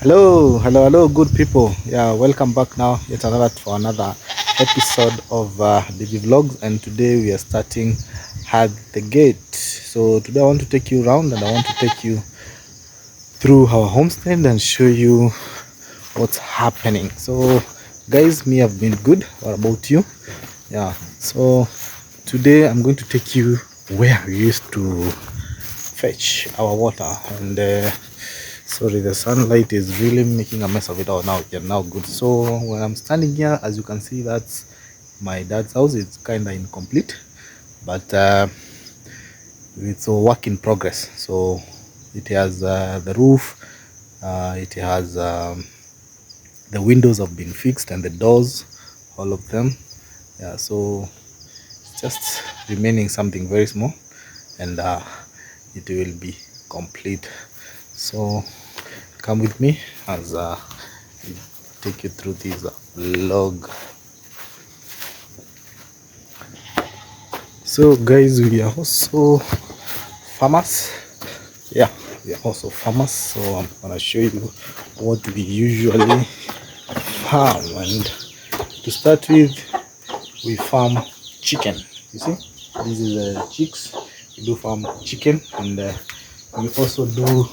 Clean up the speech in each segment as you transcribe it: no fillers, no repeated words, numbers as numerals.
Hello, good people. Yeah, welcome back now. Yet another episode of DB Vlogs, and today we are starting at the gate. So today I want to take you around, and I want to take you through our homestead and show you what's happening. So, guys, me have been good. What about you? Yeah. So today I'm going to take you where we used to fetch our water, and sorry, the sunlight is really making a mess of it all now. Yeah, now good. So when I'm standing here, as you can see, that's my dad's house. It's kind of incomplete, but it's a work in progress. So it has the roof, it has the windows have been fixed, and the doors, all of them. Yeah, so it's just remaining something very small, and it will be complete. So come with me as we take you through this vlog. So guys, we are also farmers. Yeah, we are also farmers, so I'm gonna show you what we usually farm. And to start with, we farm chicken. You see, this is chicks. We do farm chicken, and we also do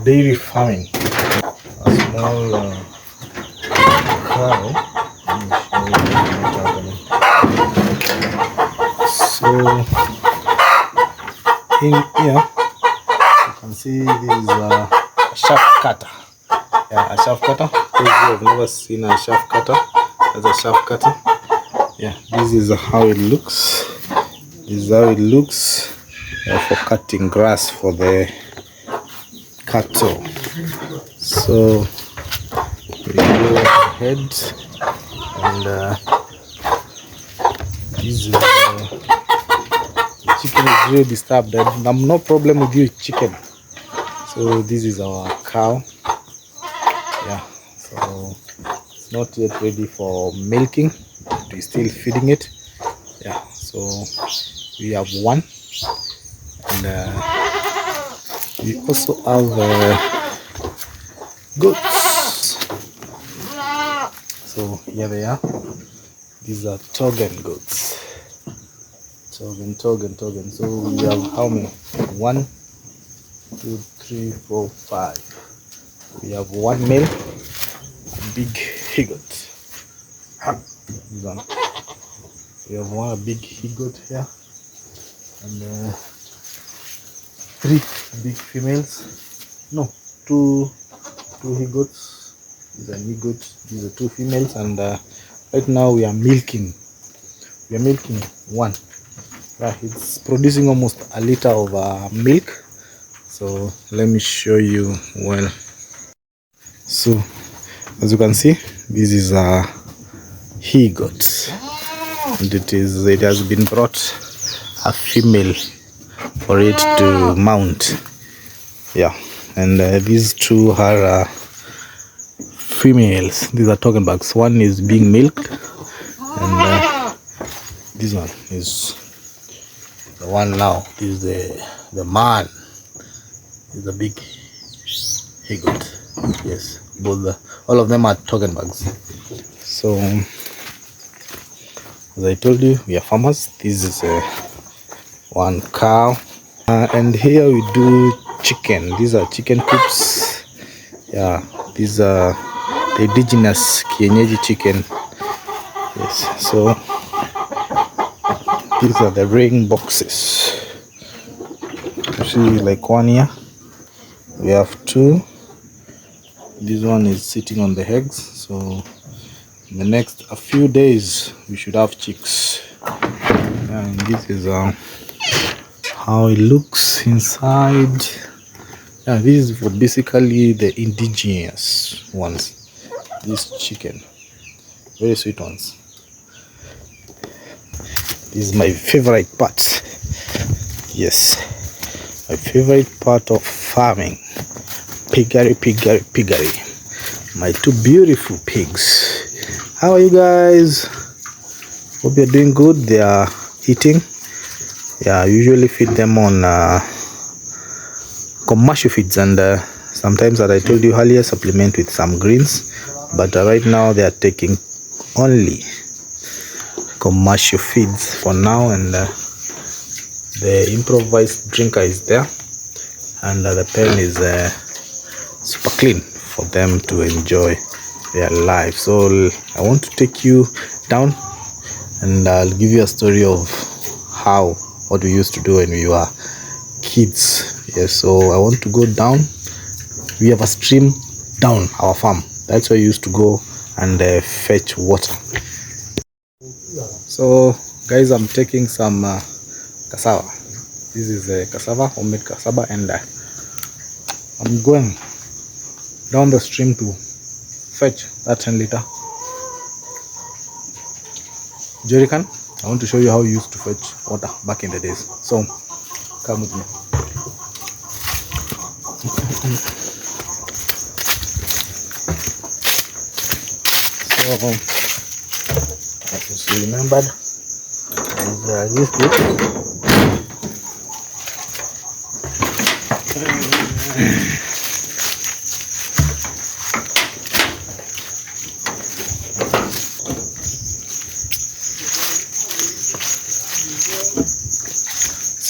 dairy farming. A small cow. So in here you can see this is a shaft cutter. Yeah, a shaft cutter. Those who have never seen a shaft cutter, as a shaft cutter. Yeah, this is how it looks. This is how it looks for cutting grass for the cattle. So we go ahead, and this is the chicken is really disturbed. I'm no problem with you, chicken. So this is our cow. Yeah, so it's not yet ready for milking. We're still feeding it. Yeah, so we have one, and we also have goats. So here they are. These are Togan goats. Togan. So we have how many? 1, 2, 3, 4, 5. We have one male, a big he-goat. We have one big he-goat here, and 3 big females. No, two he-goats. These are he-goat. These are 2 females, and right now we are milking. We are milking one. It's producing almost a liter of milk. So let me show you well. So as you can see, this is a he-goat, and it has been brought a female for it to mount. Yeah, and these 2 are females. These are token bugs. One is being milked, and this one is the one now. This is the man. Is a big he-goat. Yes, all of them are token bugs. So as I told you, we are farmers. This is one cow, and here we do chicken. These are chicken coops. Yeah, these are the indigenous kienyeji chicken. Yes, so these are the ring boxes. You see, like one here, we have 2. This one is sitting on the eggs, so in the next a few days we should have chicks. And this is how it looks inside. Yeah, this is for basically the indigenous ones. This chicken, very sweet ones. This is my favorite part. Yes, my favorite part of farming. Piggery. My 2 beautiful pigs. How are you guys? Hope you're doing good. They are eating. Yeah, I usually feed them on commercial feeds, and Sometimes, as I told you earlier, supplement with some greens, but right now they are taking only commercial feeds for now, and the improvised drinker is there, and the pen is super clean for them to enjoy their life. So I want to take you down, and I'll give you a story of what we used to do when we were kids. Yes, so I want to go down. We have a stream down our farm. That's where we used to go and fetch water. So guys, I'm taking some cassava. This is cassava, homemade cassava, and I'm going down the stream to fetch that 10-liter jerrycan. I want to show you how we used to fetch water back in the days. So come with me. So as you remembered, and used to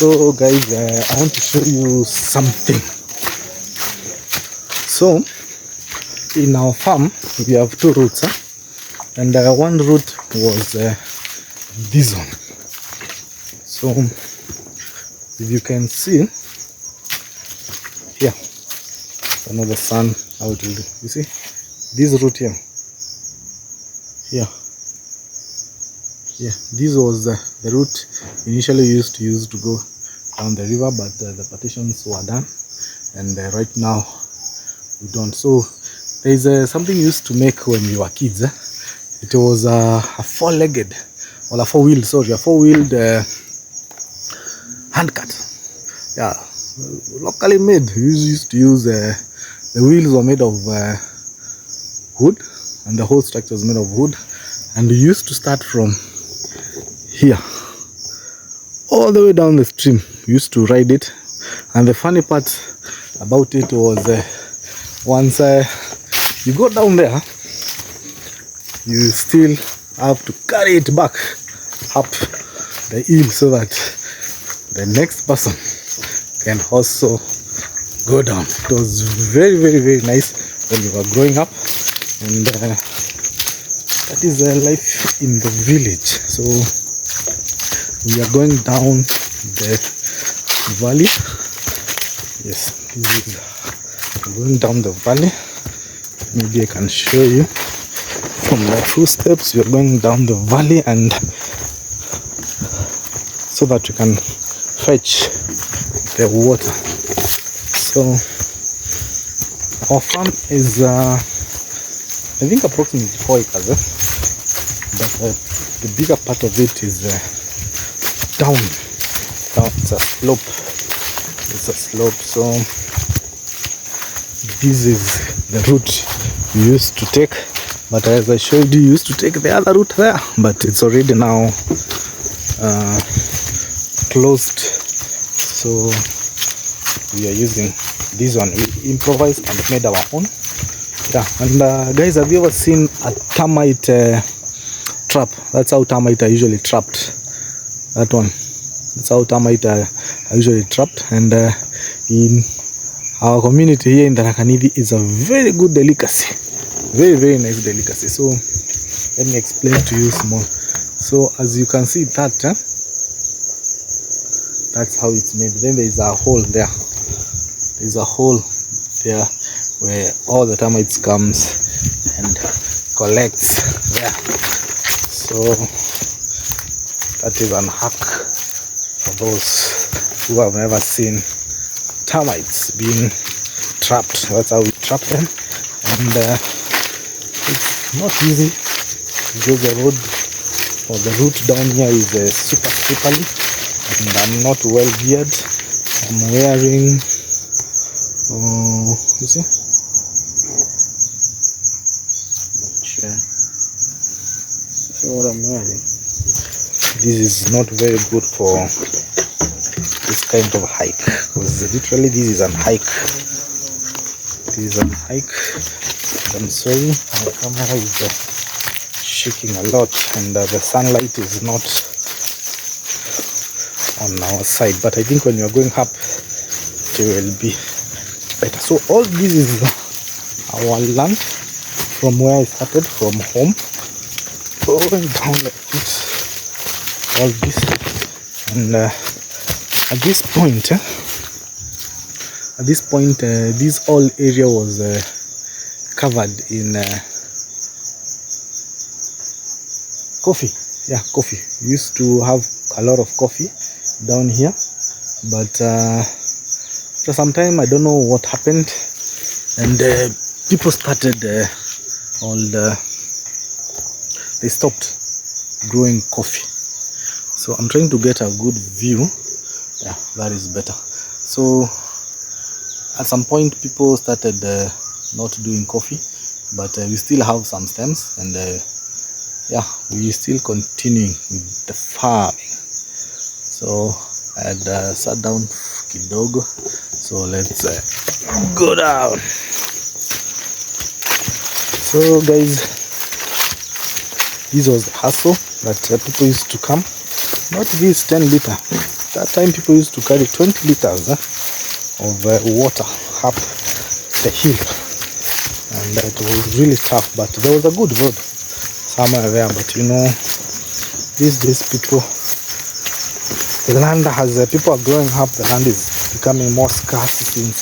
So guys, I want to show you something. So in our farm we have two routes, and one route was this one. So if you can see here, I know the sun how it will do. You see this route here, this was the route initially used to use to go down the river, but the partitions were done, and right now we don't. So there is something used to make when we were kids. It was a four-legged, or a four-wheeled, sorry, a four-wheeled handcart. Yeah, locally made. We used to use the wheels were made of wood, and the whole structure was made of wood, and we used to start from here all the way down the stream. We used to ride it, and the funny part about it was once you go down there, you still have to carry it back up the hill so that the next person can also go down. It was very, very, very nice when we were growing up, and that is life in the village. So we are going down the valley. Yes, this is going down the valley. Maybe I can show you from the 2 steps. We are going down the valley, and so that we can fetch the water. So our farm is I think approximately 4 acres, but the bigger part of it is down. It's a slope. So this is the route we used to take, but as I showed you, used to take the other route there, but it's already now closed. So we are using this one. We improvised and made our own. Yeah, and guys, have you ever seen a termite trap? That's how termites are usually trapped. That one. That's how termites are usually trapped. And in our community here in the Rakanidi, is a very good delicacy. Very, very nice delicacy. So let me explain to you small. So as you can see that, that's how it's made. Then there is a hole there. There's a hole there where all the termites comes and collects there. So that is an hack for those who have never seen termites being trapped. That's how we trap them, and it's not easy because the road or the route down here is super slippery, and I'm not well geared. I'm wearing you see, sure. So what I'm wearing, this is not very good for this kind of hike, because literally this is a hike. It is on hike. I'm sorry, my camera is shaking a lot, and the sunlight is not on our side, but I think when you're going up it will be better. So all this is our land from where I started, from home, going down like this, all this, and at this point this whole area was covered in coffee. Yeah, coffee. We used to have a lot of coffee down here, but for some time I don't know what happened, and people started they stopped growing coffee. So I'm trying to get a good view. Yeah, that is better. So at some point people started not doing coffee, but we still have some stems, and yeah, we still continuing with the farming. So I had sat down kidogo, so let's go down. So guys, this was the hustle that people used to come. Not this 10 liter. That time people used to carry 20 liters of water up the hill, and it was really tough, but there was a good road somewhere there. But you know, these days people, the land has people are growing up, the land is becoming more scarce since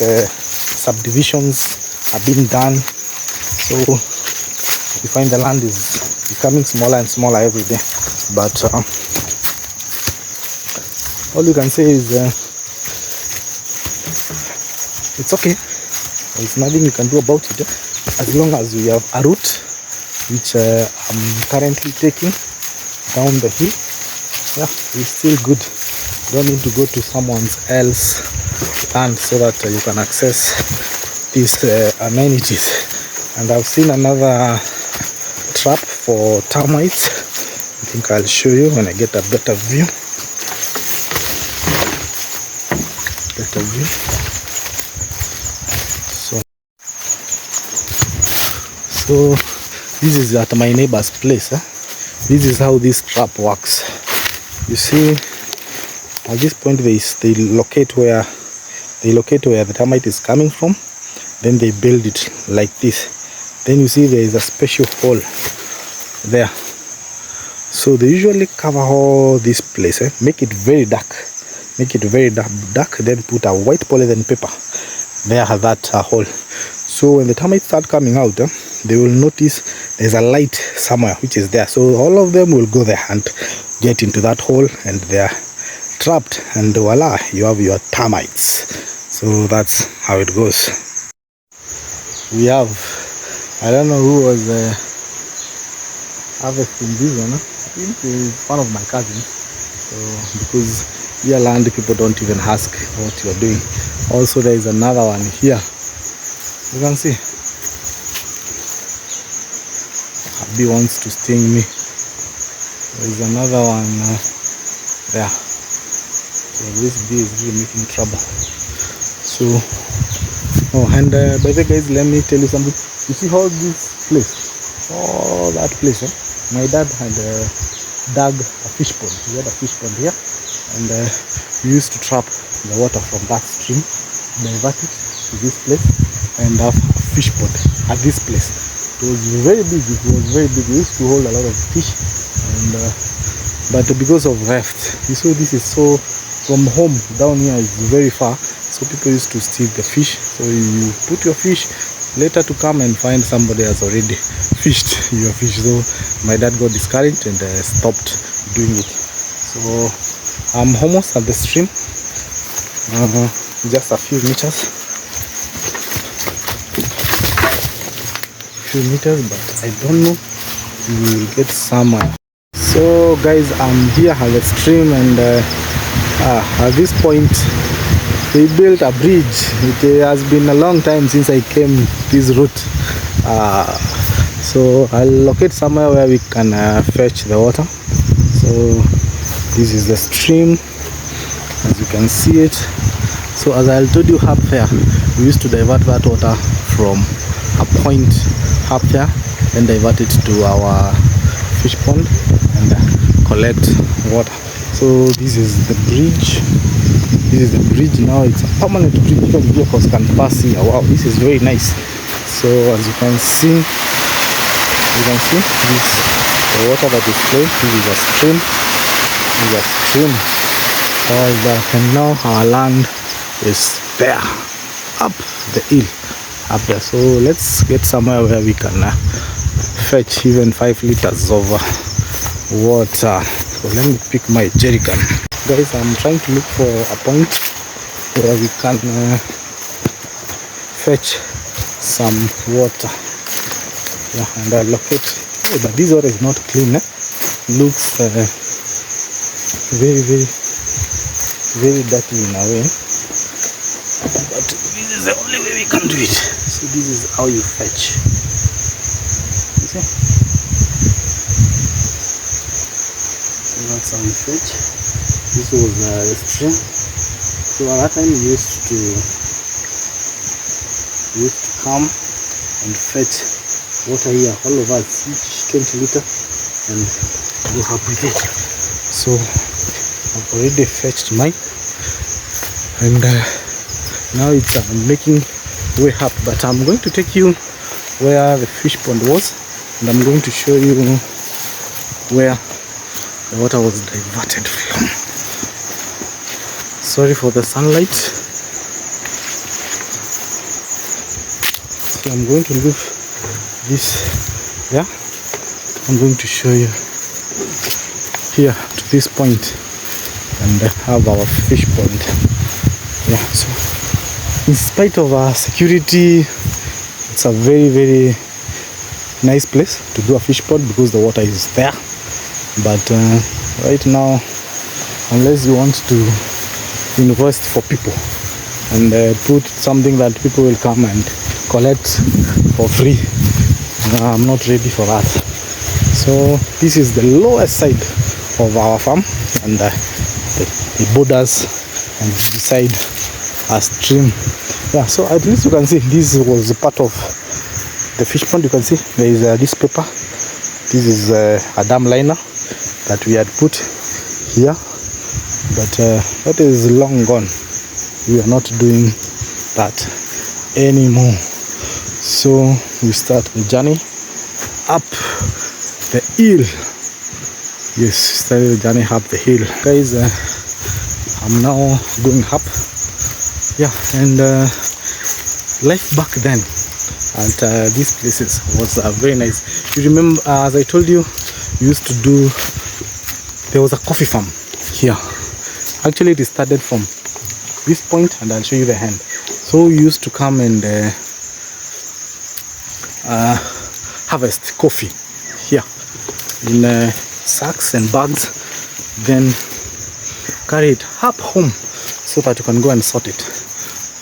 subdivisions are being done. So you find the land is becoming smaller and smaller every day. But all you can say is it's okay. There's nothing you can do about it as long as we have a route which I'm currently taking down the hill. Yeah, it's still good. You don't need to go to someone else's land so that you can access these amenities. And I've seen another trap for termites. I think I'll show you when I get a better view. So this is at my neighbor's place. This is how this trap works. You see, at this point they locate where the termite is coming from, then they build it like this. Then you see there is a special hole there. So they usually cover all this place, make it very dark, then put a white polythene paper there, that hole. So when the termites start coming out, they will notice there's a light somewhere which is there. So all of them will go there and get into that hole, and they are trapped, and voila, you have your termites. So that's how it goes. We have, I don't know who was harvesting this one. I think it's one of my cousins. So because here land people don't even ask what you're doing. Also there is another one here. You can see a bee wants to sting me. There is another one there. So this bee is really making trouble. So and by the way guys, let me tell you something. You see all this place, all that place, my dad had dug a fish pond. He had a fish pond here, and we used to trap the water from that stream, divert it to this place, and have a fish pond at this place. It was very big. We used to hold a lot of fish, and but because of theft, you see, this is so, from home down here is very far, so people used to steal the fish. So you put your fish, later to come and find somebody has already fished your fish. So my dad got discouraged and stopped doing it. So I'm almost at the stream, just a few meters, but I don't know if we will get somewhere. So guys, I'm here at the stream, and at this point they built a bridge. It has been a long time since I came this route, so I'll locate somewhere where we can fetch the water. So this is the stream, as you can see it. So as I told you up there, we used to divert that water from a point up there, then divert it to our fish pond and collect water. So this is the bridge. This is the bridge now. It's a permanent bridge. Even vehicles can pass here. Wow, this is very nice. So as you can see, this the water that is flowing. This is a stream. This is a stream. And now our land is there, up the hill, up there. So let's get somewhere where we can fetch even 5 liters of water. So let me pick my jerrycan. Guys, I'm trying to look for a point where we can fetch some water. Yeah, and I locate. Oh, but this water is not clean. Looks very dirty in a way. But this is the only way we can do it. So this is how you fetch. You see? So that's how you fetch. This was the stream. So at that time we used to come and fetch water here, all of us, each 20 liter, and go up with it. So I've already fetched mine, and now it's making way up. But I'm going to take you where the fish pond was, and I'm going to show you where the water was diverted from. Sorry for the sunlight. So I'm going to leave this there. I'm going to show you here to this point and have our fish pond. Yeah, so in spite of our security, it's a very nice place to do a fish pond because the water is there. But right now, unless you want to invest for people and put something that people will come and collect for free, I'm not ready for that. So this is the lowest side of our farm, and the borders and beside a stream. Yeah, so at least you can see this was a part of the fish pond. You can see there is this paper. This is a dam liner that we had put here, but that is long gone. We are not doing that anymore. So we start the journey up the hill. Yes, started the journey up the hill, guys. I'm now going up. Yeah, and life back then at these places was very nice. You remember, as I told you, we used to do, there was a coffee farm here. Actually, it started from this point, and I'll show you the hand. So we used to come and harvest coffee here in sacks and bags, then carry it up home so that you can go and sort it.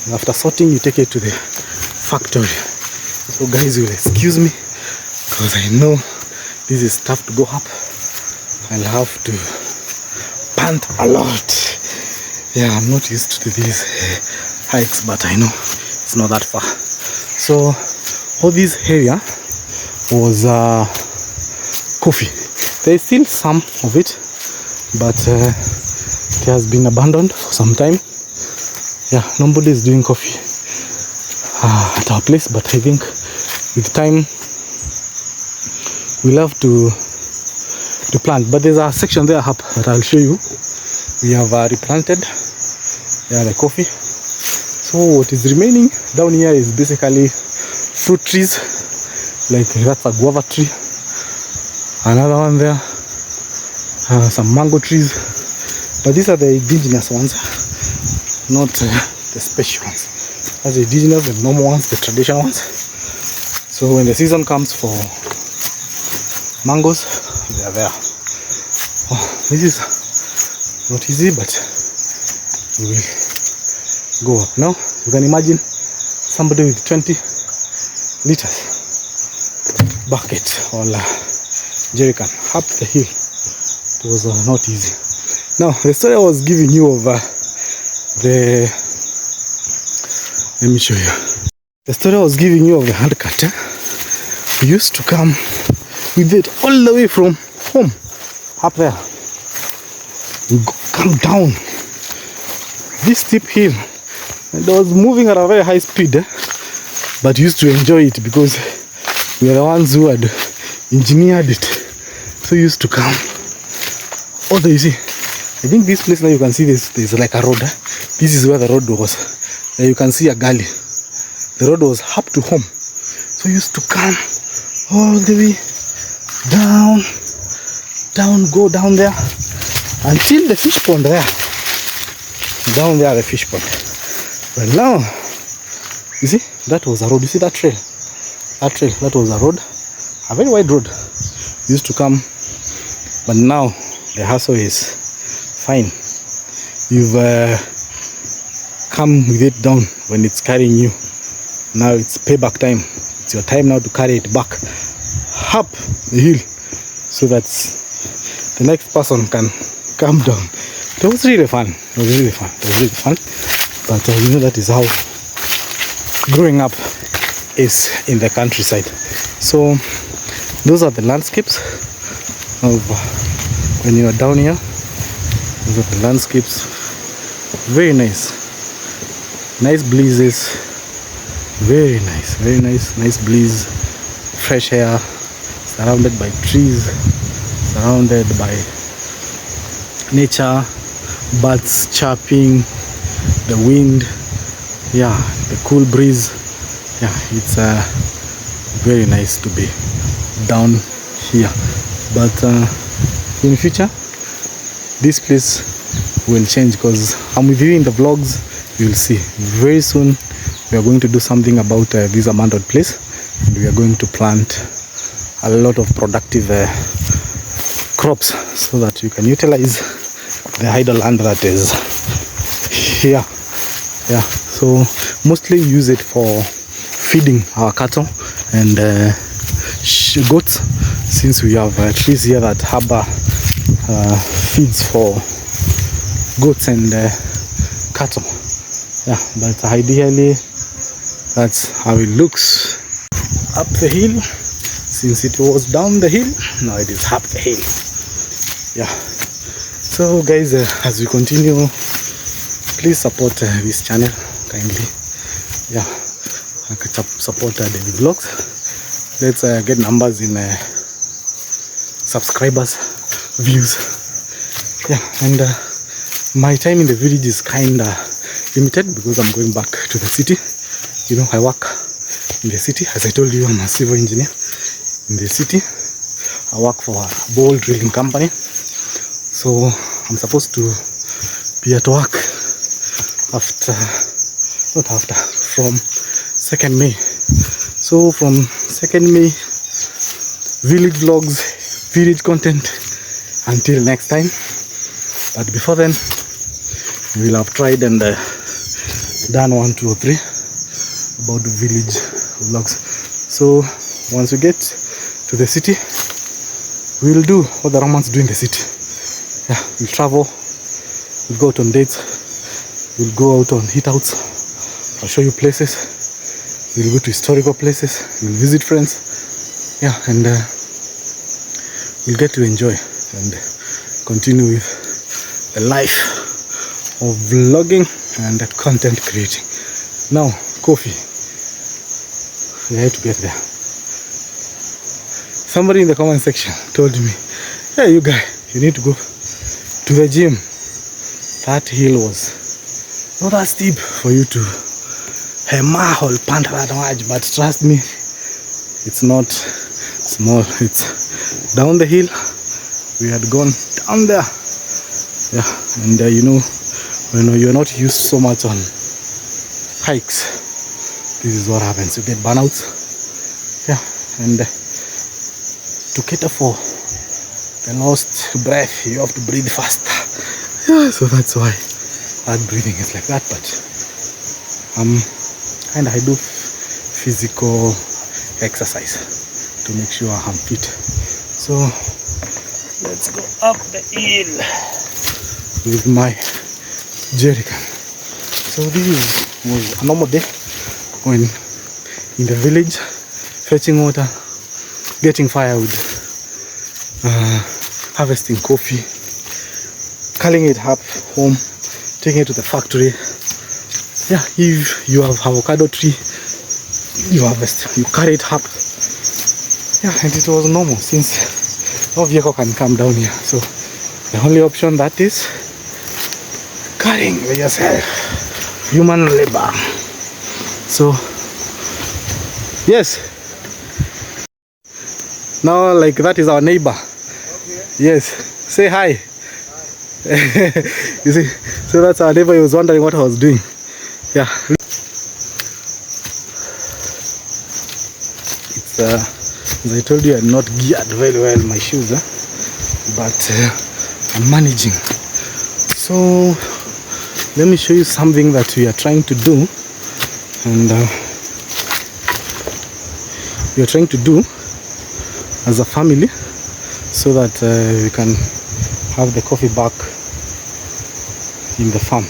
And after sorting, you take it to the factory. So guys, you will excuse me because I know this is tough to go up. I'll have to pant a lot. Yeah, I'm not used to these hikes, but I know it's not that far. So all this area was coffee. There's still some of it, but it has been abandoned for some time. Yeah, nobody is doing coffee at our place, but I think with time we'll have to plant. But there's a section there up that I'll show you. We have replanted the coffee. So what is remaining down here is basically fruit trees, like that's a guava tree, another one there, some mango trees, but these are the indigenous ones, not the special ones. That's the indigenous, the normal ones, the traditional ones. So when the season comes for mangoes, they are there. Oh, this is not easy, but we will go up. Now you can imagine somebody with 20 liters bucket or jerrycan up the hill. It was not easy. Now the story I was giving you of let me show you. The story I was giving you of the hand cutter, we used to come with it all the way from home, up there. We come down this steep hill, and I was moving at a very high speed, but used to enjoy it because we are the ones who had engineered it. So used to come. Also, you see, I think this place now you can see there's like a road. This is where the road was. There you can see a gully. The road was up to home. So used to come all the way down, go down there until the fish pond there. Down there, the fish pond. But now, you see, that was a road. You see that trail? That was a road. A very wide road. Used to come. But now, the hassle is fine. You've come with it down when it's carrying you. Now it's payback time. It's your time now to carry it back up the hill so that the next person can come down. It was really fun. But you know, that is how growing up is in the countryside. So those are the landscapes of when you are down here. Those are the landscapes. Very nice. Nice breezes. Very nice. Nice breeze. Fresh air. Surrounded by trees. Surrounded by nature. Birds chirping. The wind. Yeah, the cool breeze. Yeah, it's very nice to be down here. But in future, this place will change because I'm with you in the vlogs. You'll see very soon we are going to do something about this abandoned place, and we are going to plant a lot of productive crops so that you can utilize the idle land that is here. Yeah, so mostly use it for feeding our cattle and goats, since we have trees here that harbor feeds for goats and cattle. Yeah, but ideally that's how it looks up the hill. Since it was down the hill, now it is up the hill. Yeah, so guys, as we continue, please support this channel kindly. Yeah, support daily vlogs. Let's get numbers in subscribers, views. Yeah, and my time in the village is kind of limited because I'm going back to the city. You know, I work in the city. As I told you, I'm a civil engineer in the city. I work for a bowl drilling company, so I'm supposed to be at work from 2nd May. So from 2nd May, village vlogs, village content until next time. But before then, we'll have tried and done 1, 2 or 3 about the village vlogs. So once we get to the city, we'll do what the Romans do in the city. Yeah, we'll travel, we'll go out on dates, we'll go out on hit-outs. I'll show you places. We'll go to historical places, we'll visit friends. Yeah, and we'll get to enjoy and continue with the life of vlogging and content creating. Now, coffee. We have to get there. Somebody in the comment section told me, hey, you guy, you need to go to the gym. That hill was not that steep for you to that much, but trust me, it's not small. It's down the hill. We had gone down there. Yeah, and you know, when you're not used so much on hikes, this is what happens. You get burnouts. Yeah, and to cater for the lost breath, you have to breathe faster. Yeah, so that's why that breathing is like that. But and I do physical exercise to make sure I'm fit. So let's go up the hill with my jerrycan. So this was a normal day when in the village, fetching water, getting firewood, harvesting coffee, culling it up home, taking it to the factory. Yeah, if you have avocado tree, you harvest, you carry it up. Yeah, and it was normal since no vehicle can come down here. So the only option that is carrying by yourself, human labor. So yes, now like that is our neighbor. Okay. Yes, say hi. You see, so that's our neighbor. He was wondering what I was doing. Yeah, it's as I told you, I'm not geared very well my shoes, but I'm managing. So let me show you something that we are trying to do, and we are trying to do as a family, so that we can have the coffee back in the farm.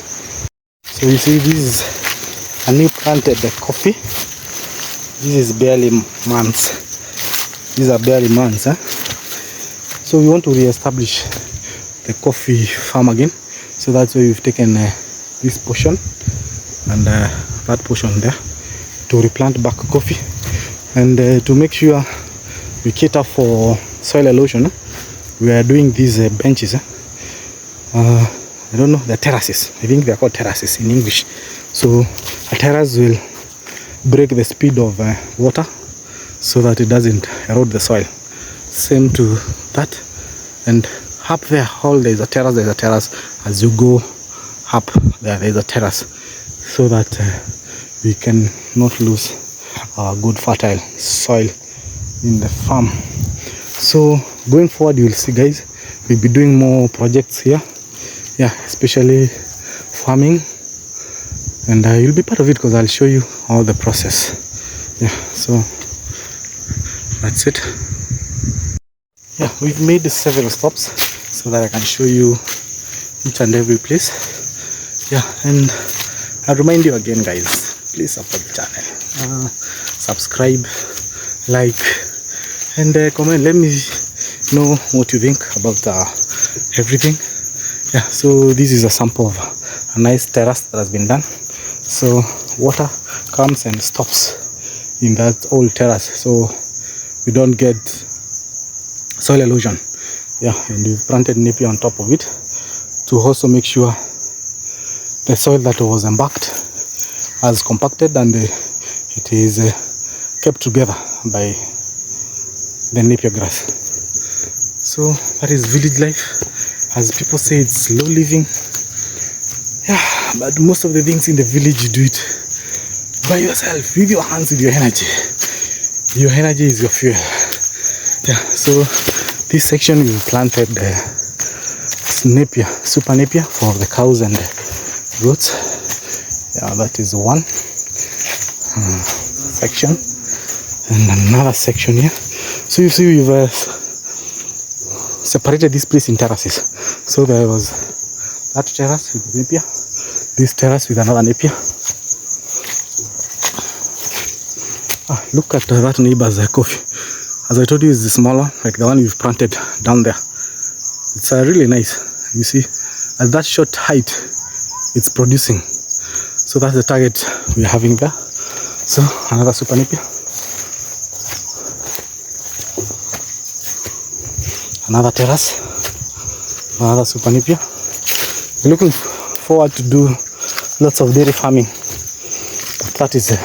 So you see, this is a new planted coffee. This is barely months. These are barely months. So we want to re-establish the coffee farm again. So that's why we've taken this portion and that portion there to replant back coffee, and to make sure we cater for soil erosion. We are doing these benches. I don't know, they're terraces. I think they're called terraces in English. So a terrace will break the speed of water so that it doesn't erode the soil. Same to that. And up there, there's a terrace. As you go up there's a terrace, so that we can not lose our good fertile soil in the farm. So going forward, you will see, guys, we'll be doing more projects here. Yeah, especially farming, and you'll be part of it because I'll show you all the process. Yeah, so that's it. Yeah, we've made several stops so that I can show you each and every place. Yeah, and I'll remind you again, guys, please support the channel, subscribe, like, and comment. Let me know what you think about everything. Yeah, so this is a sample of a nice terrace that has been done. So water comes and stops in that old terrace, so we don't get soil erosion. Yeah, and we've planted napier on top of it to also make sure the soil that was embarked has compacted and it is kept together by the napier grass. So that is village life. As people say, it's slow living. Yeah, but most of the things in the village, you do it by yourself, with your hands, with your energy. Your energy is your fuel. Yeah, so this section we planted napier, super napier for the cows and the goats. Yeah, that is one section, and another section here. So you see, we've separated this place in terraces. So there was that terrace with napier, this terrace with another napier. Look at that neighbor's coffee. As I told you, it's the smaller, like the one we've planted down there. It's really nice. You see, at that short height, it's producing. So that's the target we're having there. So another super napier, another terrace, another super napier. We're looking forward to do lots of dairy farming, but that is a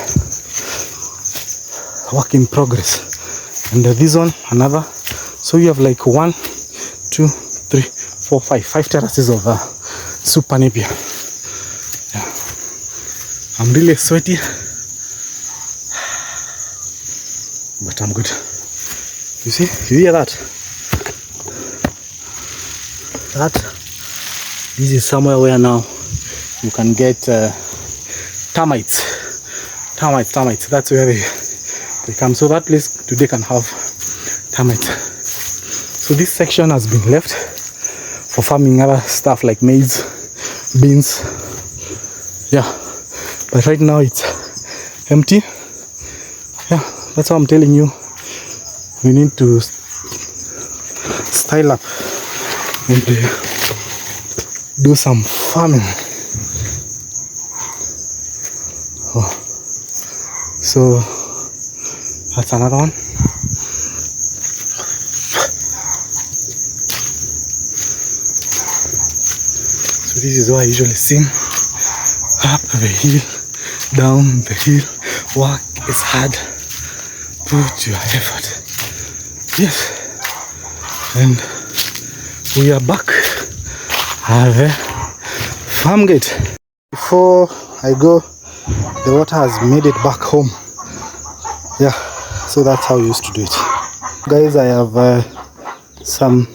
work in progress. And this one, another. So you have like 1, 2, 3, 4, 5 terraces of super napier. Yeah. I'm really sweaty, but I'm good. You see, you hear that? This is somewhere where now you can get termites. That's where they come. So that place today can have termites. So this section has been left for farming other stuff like maize, beans. Yeah, but right now it's empty. That's why I'm telling you, we need to style up and do some farming. Oh. So that's another one. So this is what I usually sing. Up the hill, down the hill. Work is hard. Put your effort. Yes. And we are back at the farm gate. Before I go, the water has made it back home. Yeah, so that's how we used to do it. Guys, I have some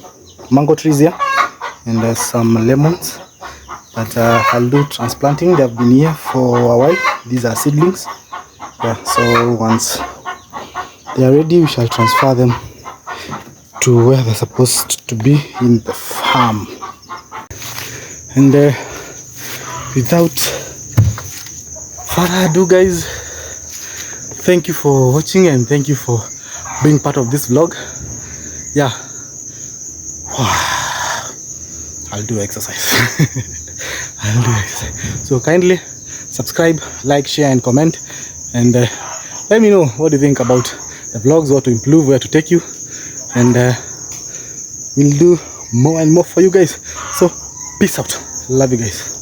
mango trees here and some lemons that I'll do transplanting. They have been here for a while. These are seedlings. Yeah, so once they are ready, we shall transfer them to where they're supposed to be in the farm. And without further ado, guys, thank you for watching and thank you for being part of this vlog. Yeah, I'll do exercise. I'll do exercise. So kindly subscribe, like, share and comment, and let me know what you think about the vlogs, what to improve, where to take you, and we'll do more and more for you guys. So peace out. Love you guys.